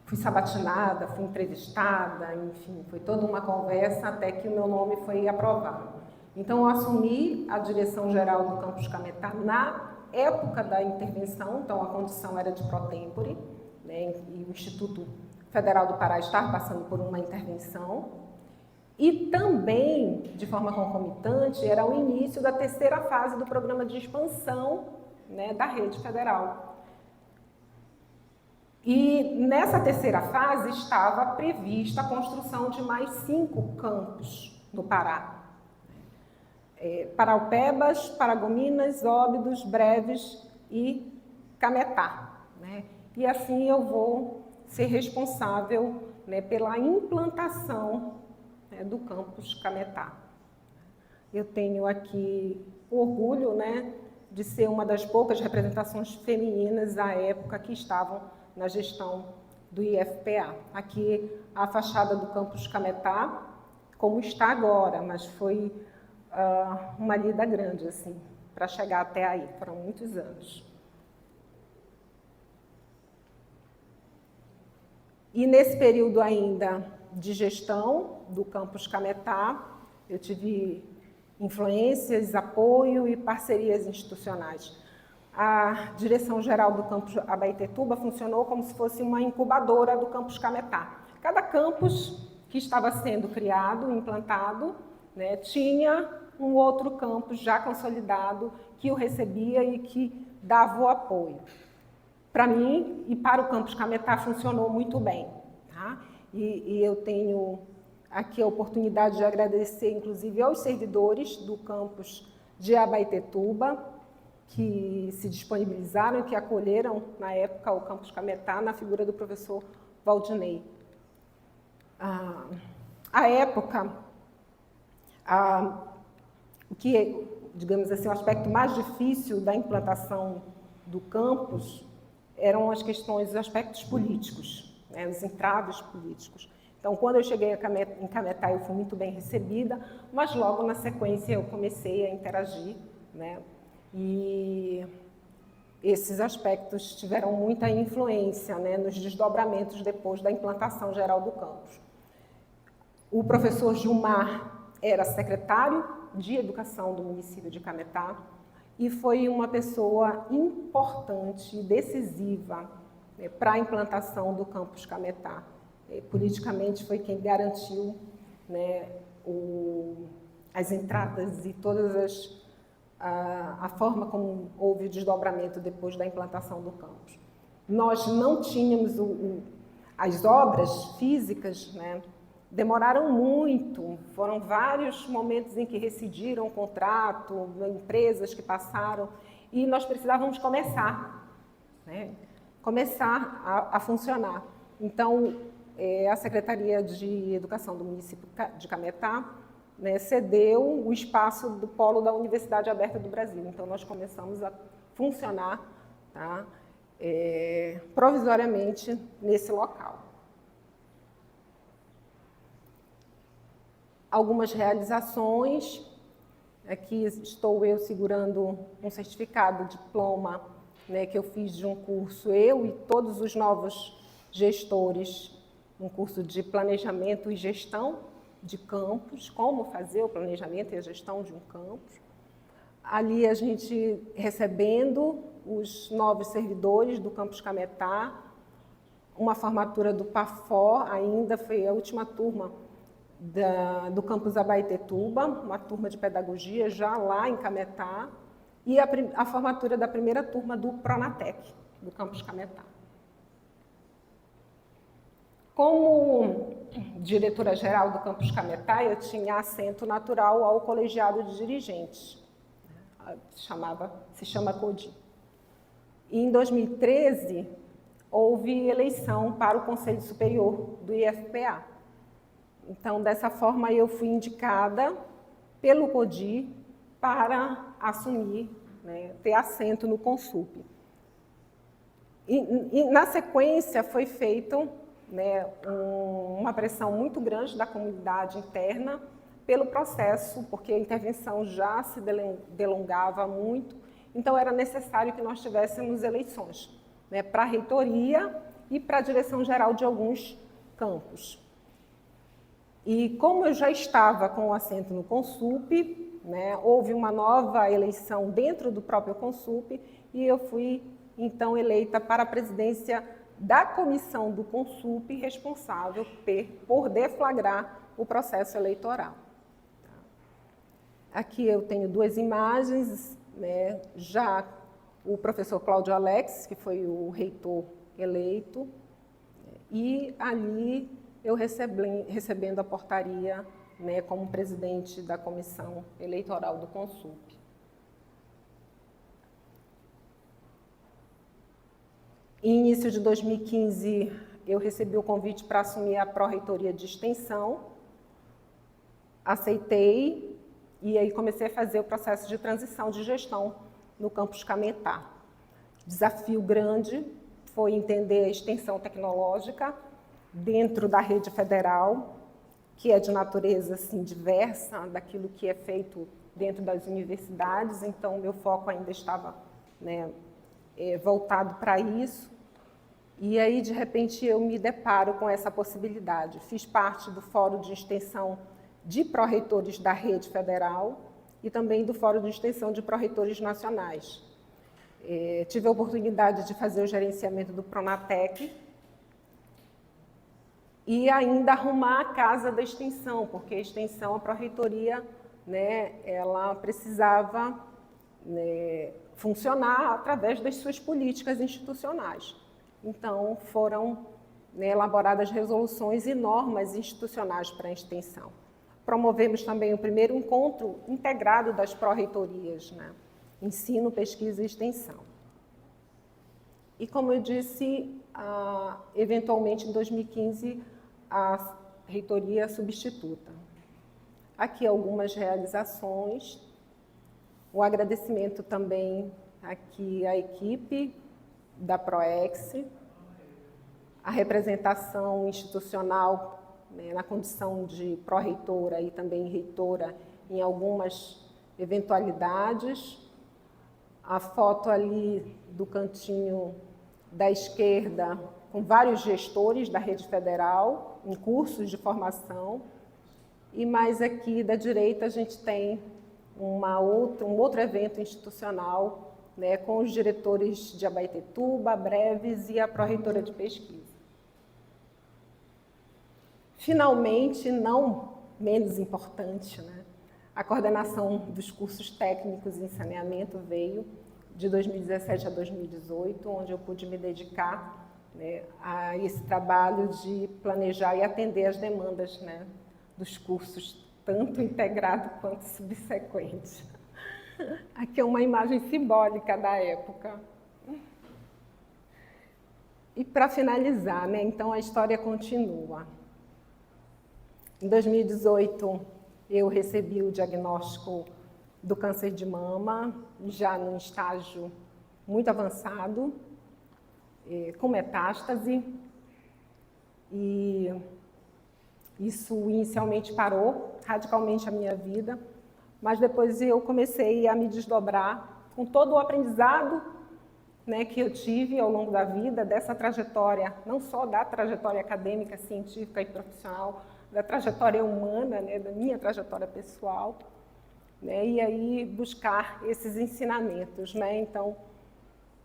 fui sabatinada, fui entrevistada, enfim, foi toda uma conversa até que o meu nome foi aprovado. Então, eu assumi a direção geral do Campus Cametá na época da intervenção, então a condição era de pro tempore, né, e o Instituto Federal do Pará estava passando por uma intervenção, e também, de forma concomitante, era o início da terceira fase do programa de expansão, né, da rede federal. E nessa terceira fase estava prevista a construção de mais 5 campos no Pará. Paraupebas, Paragominas, Óbidos, Breves e Cametá, né? E assim eu vou ser responsável, né, pela implantação, né, do campus Cametá. Eu tenho aqui o orgulho, né, de ser uma das poucas representações femininas à época que estavam na gestão do IFPA. Aqui a fachada do campus Cametá, como está agora, mas foi uma lida grande, assim, para chegar até aí, foram muitos anos. E nesse período ainda de gestão do campus Cametá, eu tive influências, apoio e parcerias institucionais. A direção-geral do campus Abaetetuba funcionou como se fosse uma incubadora do campus Cametá. Cada campus que estava sendo criado, implantado, né, tinha um outro campus já consolidado que o recebia e que dava o apoio. Para mim e para o campus Cametá funcionou muito bem. Tá? E eu tenho aqui a oportunidade de agradecer, inclusive, aos servidores do campus de Abaetetuba, que se disponibilizaram e que acolheram, na época, o campus Cametá, na figura do professor Valdinei. À época, o que, digamos assim, o aspecto mais difícil da implantação do campus eram as questões, os aspectos políticos, né, os entraves políticos. Então, quando eu cheguei em Cametá, eu fui muito bem recebida, mas logo na sequência eu comecei a interagir, né, e esses aspectos tiveram muita influência, né, nos desdobramentos depois da implantação geral do campus. O professor Gilmar era secretário de Educação do município de Cametá e foi uma pessoa importante e decisiva, né, para a implantação do campus Cametá. Politicamente foi quem garantiu, né, as entradas e todas a forma como houve o desdobramento depois da implantação do campus. Nós não tínhamos as obras físicas, né, demoraram muito, foram vários momentos em que rescindiram o contrato, empresas que passaram, e nós precisávamos começar, né, a funcionar. Então, a Secretaria de Educação do município de Cametá, né, cedeu o espaço do polo da Universidade Aberta do Brasil. Então, nós começamos a funcionar, tá, provisoriamente nesse local. Algumas realizações, aqui estou eu segurando um certificado, diploma, né, que eu fiz de um curso, eu e todos os novos gestores, um curso de planejamento e gestão de campus, como fazer o planejamento e a gestão de um campus. Ali a gente recebendo os novos servidores do campus Cametá, uma formatura do PAFO, ainda foi a última turma do campus Abaetetuba, uma turma de pedagogia já lá em Cametá, e a formatura da primeira turma do Pronatec, do campus Cametá. Como diretora-geral do campus Cametá, eu tinha assento natural ao colegiado de dirigentes, se chama CODI. E em 2013, houve eleição para o Conselho Superior do IFPA. Então, dessa forma, eu fui indicada pelo CODI para assumir, né, ter assento no Consup. E na sequência, foi feito, né, uma pressão muito grande da comunidade interna pelo processo, porque a intervenção já se delongava muito, então era necessário que nós tivéssemos eleições, né, para a reitoria e para a direção-geral de alguns campos. E como eu já estava com o assento no Consup, né, houve uma nova eleição dentro do próprio Consup e eu fui, então, eleita para a presidência da comissão do Consup responsável por deflagrar o processo eleitoral. Aqui eu tenho duas imagens, né, já o professor Cláudio Alex, que foi o reitor eleito, e ali eu recebendo a portaria, né, como presidente da comissão eleitoral do Consup. Em início de 2015, eu recebi o convite para assumir a pró-reitoria de extensão, aceitei e aí comecei a fazer o processo de transição de gestão no campus Cametá. Desafio grande foi entender a extensão tecnológica dentro da rede federal, que é de natureza assim, diversa daquilo que é feito dentro das universidades, então meu foco ainda estava, né, voltado para isso. E aí, de repente, eu me deparo com essa possibilidade. Fiz parte do Fórum de Extensão de Pró-Reitores da Rede Federal e também do Fórum de Extensão de Pró-Reitores Nacionais. Tive a oportunidade de fazer o gerenciamento do Pronatec e ainda arrumar a casa da extensão, porque a extensão, a Pró-Reitoria, né, ela precisava, né, funcionar através das suas políticas institucionais. Então, foram, né, elaboradas resoluções e normas institucionais para a extensão. Promovemos também o primeiro encontro integrado das pró-reitorias, né? Ensino, pesquisa e extensão. E, como eu disse, eventualmente, em 2015, a reitoria substituta. Aqui algumas realizações. O agradecimento também aqui à equipe da PROEX, a representação institucional, né, na condição de pró-reitora e também reitora em algumas eventualidades. A foto ali do cantinho da esquerda com vários gestores da rede federal em cursos de formação. E mais aqui da direita a gente tem um outro evento institucional, né, com os diretores de Abaetetuba, Breves e a pró-reitora de pesquisa. Finalmente, não menos importante, né, a coordenação dos cursos técnicos em saneamento veio de 2017 a 2018, onde eu pude me dedicar, né, a esse trabalho de planejar e atender as demandas, né, dos cursos, tanto integrado quanto subsequente. Aqui é uma imagem simbólica da época. E para finalizar, né, então a história continua. Em 2018, eu recebi o diagnóstico do câncer de mama, já num estágio muito avançado, com metástase. E isso inicialmente parou radicalmente a minha vida, mas depois eu comecei a me desdobrar com todo o aprendizado, né, que eu tive ao longo da vida, dessa trajetória, não só da trajetória acadêmica, científica e profissional, da trajetória humana, né, da minha trajetória pessoal, né, e aí buscar esses ensinamentos, né. Então,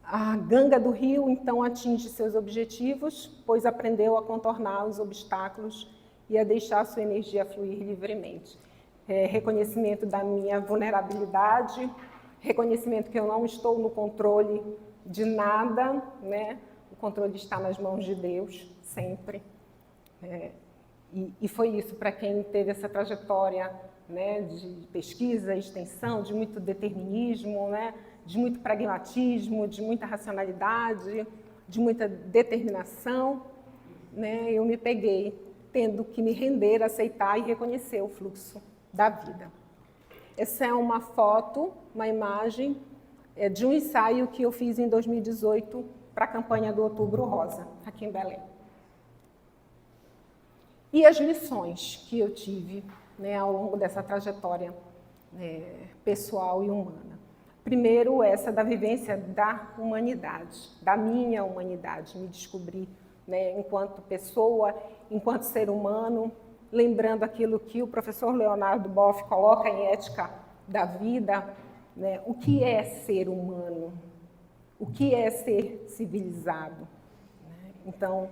a Ganga do Rio, então, atinge seus objetivos, pois aprendeu a contornar os obstáculos e a deixar a sua energia fluir livremente. Reconhecimento da minha vulnerabilidade, reconhecimento que eu não estou no controle de nada, né? O controle está nas mãos de Deus, sempre. E foi isso para quem teve essa trajetória, né, de pesquisa, extensão, de muito determinismo, né, de muito pragmatismo, de muita racionalidade, de muita determinação, né? Eu me peguei tendo que me render, aceitar e reconhecer o fluxo da vida. Essa é uma foto, uma imagem de um ensaio que eu fiz em 2018 para a campanha do Outubro Rosa, aqui em Belém. E as lições que eu tive, né, ao longo dessa trajetória pessoal e humana. Primeiro, essa da vivência da humanidade, da minha humanidade, me descobrir, né, enquanto pessoa, enquanto ser humano, lembrando aquilo que o professor Leonardo Boff coloca em Ética da Vida, né, o que é ser humano, o que é ser civilizado. Né? Então,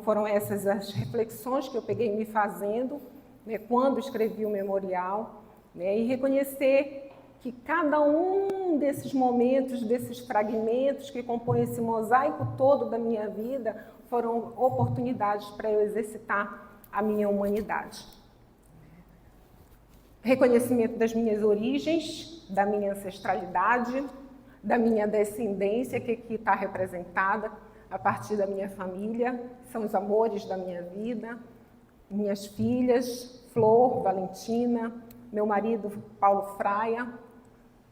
foram essas as reflexões que eu peguei me fazendo, né, quando escrevi o memorial, né, e reconhecer que cada um desses momentos, desses fragmentos que compõem esse mosaico todo da minha vida, foram oportunidades para eu exercitar a minha humanidade. Reconhecimento das minhas origens, da minha ancestralidade, da minha descendência, que aqui está representada a partir da minha família, são os amores da minha vida, minhas filhas, Flor, Valentina, meu marido, Paulo Fraia,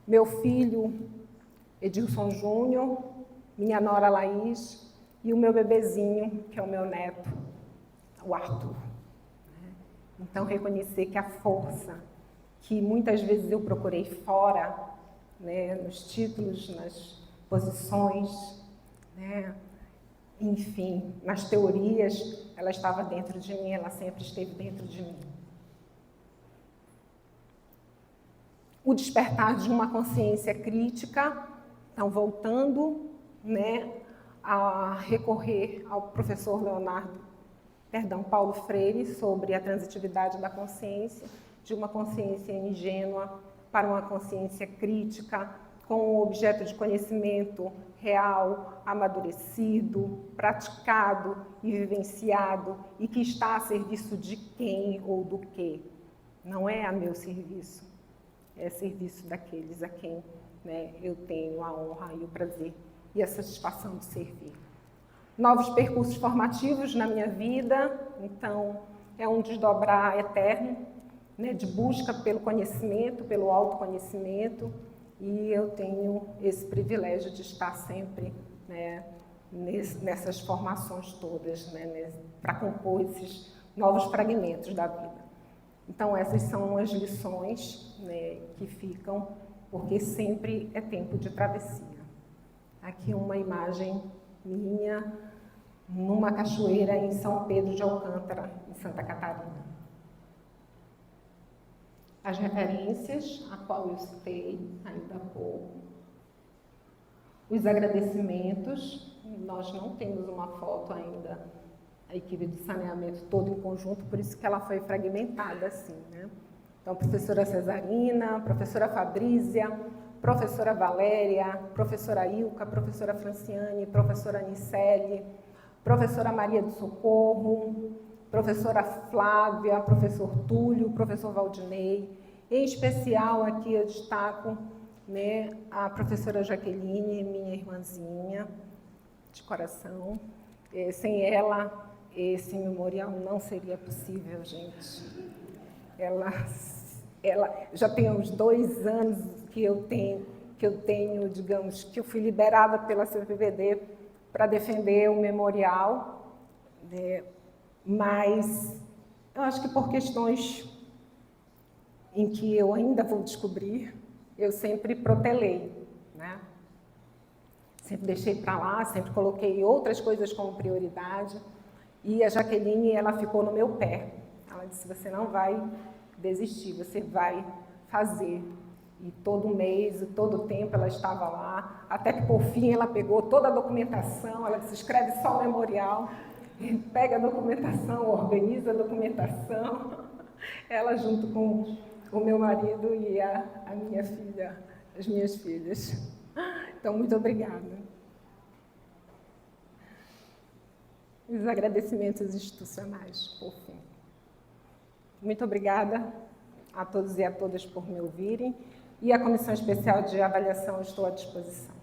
meu filho, Edilson Júnior, minha nora Laís e o meu bebezinho, que é o meu neto, o Arthur. Então, reconhecer que a força que muitas vezes eu procurei fora, né, nos títulos, nas posições, né? Enfim, nas teorias, ela estava dentro de mim, ela sempre esteve dentro de mim. O despertar de uma consciência crítica, então voltando, né, a recorrer ao professor Paulo Freire, sobre a transitividade da consciência, de uma consciência ingênua para uma consciência crítica, com um objeto de conhecimento real, amadurecido, praticado e vivenciado, e que está a serviço de quem ou do quê. Não é a meu serviço, é serviço daqueles a quem, né, eu tenho a honra e o prazer e a satisfação de servir. Novos percursos formativos na minha vida, então é um desdobrar eterno, né, de busca pelo conhecimento, pelo autoconhecimento, e eu tenho esse privilégio de estar sempre, né, nessas formações todas, né, para compor esses novos fragmentos da vida. Então essas são as lições, né, que ficam, porque sempre é tempo de travessia. Aqui uma imagem minha numa cachoeira em São Pedro de Alcântara, em Santa Catarina. As referências, a qual eu citei ainda há pouco. Os agradecimentos, nós não temos uma foto ainda, a equipe de saneamento todo em conjunto, por isso que ela foi fragmentada assim, né? Então, professora Cesarina, professora Fabrícia, professora Valéria, professora Ilka, professora Franciane, professora Nicele, professora Maria do Socorro, professora Flávia, professor Túlio, professor Valdinei. Em especial, aqui eu destaco, né, a professora Jaqueline, minha irmãzinha de coração. Sem ela, esse memorial não seria possível, gente. Ela já tem uns 2 anos que eu tenho, digamos, que eu fui liberada pela CPVD para defender o memorial, né? Mas eu acho que por questões em que eu ainda vou descobrir, eu sempre protelei, né? Sempre deixei para lá, sempre coloquei outras coisas como prioridade, e a Jaqueline, ela ficou no meu pé. Ela disse, você não vai desistir, você vai fazer. E todo mês, todo tempo ela estava lá, até que por fim ela pegou toda a documentação, ela disse, escreve só o memorial, pega a documentação, organiza a documentação, ela junto com o meu marido e a minha filha, as minhas filhas. Então, muito obrigada. Os agradecimentos institucionais, por fim. Muito obrigada a todos e a todas por me ouvirem, e a Comissão Especial de Avaliação estou à disposição.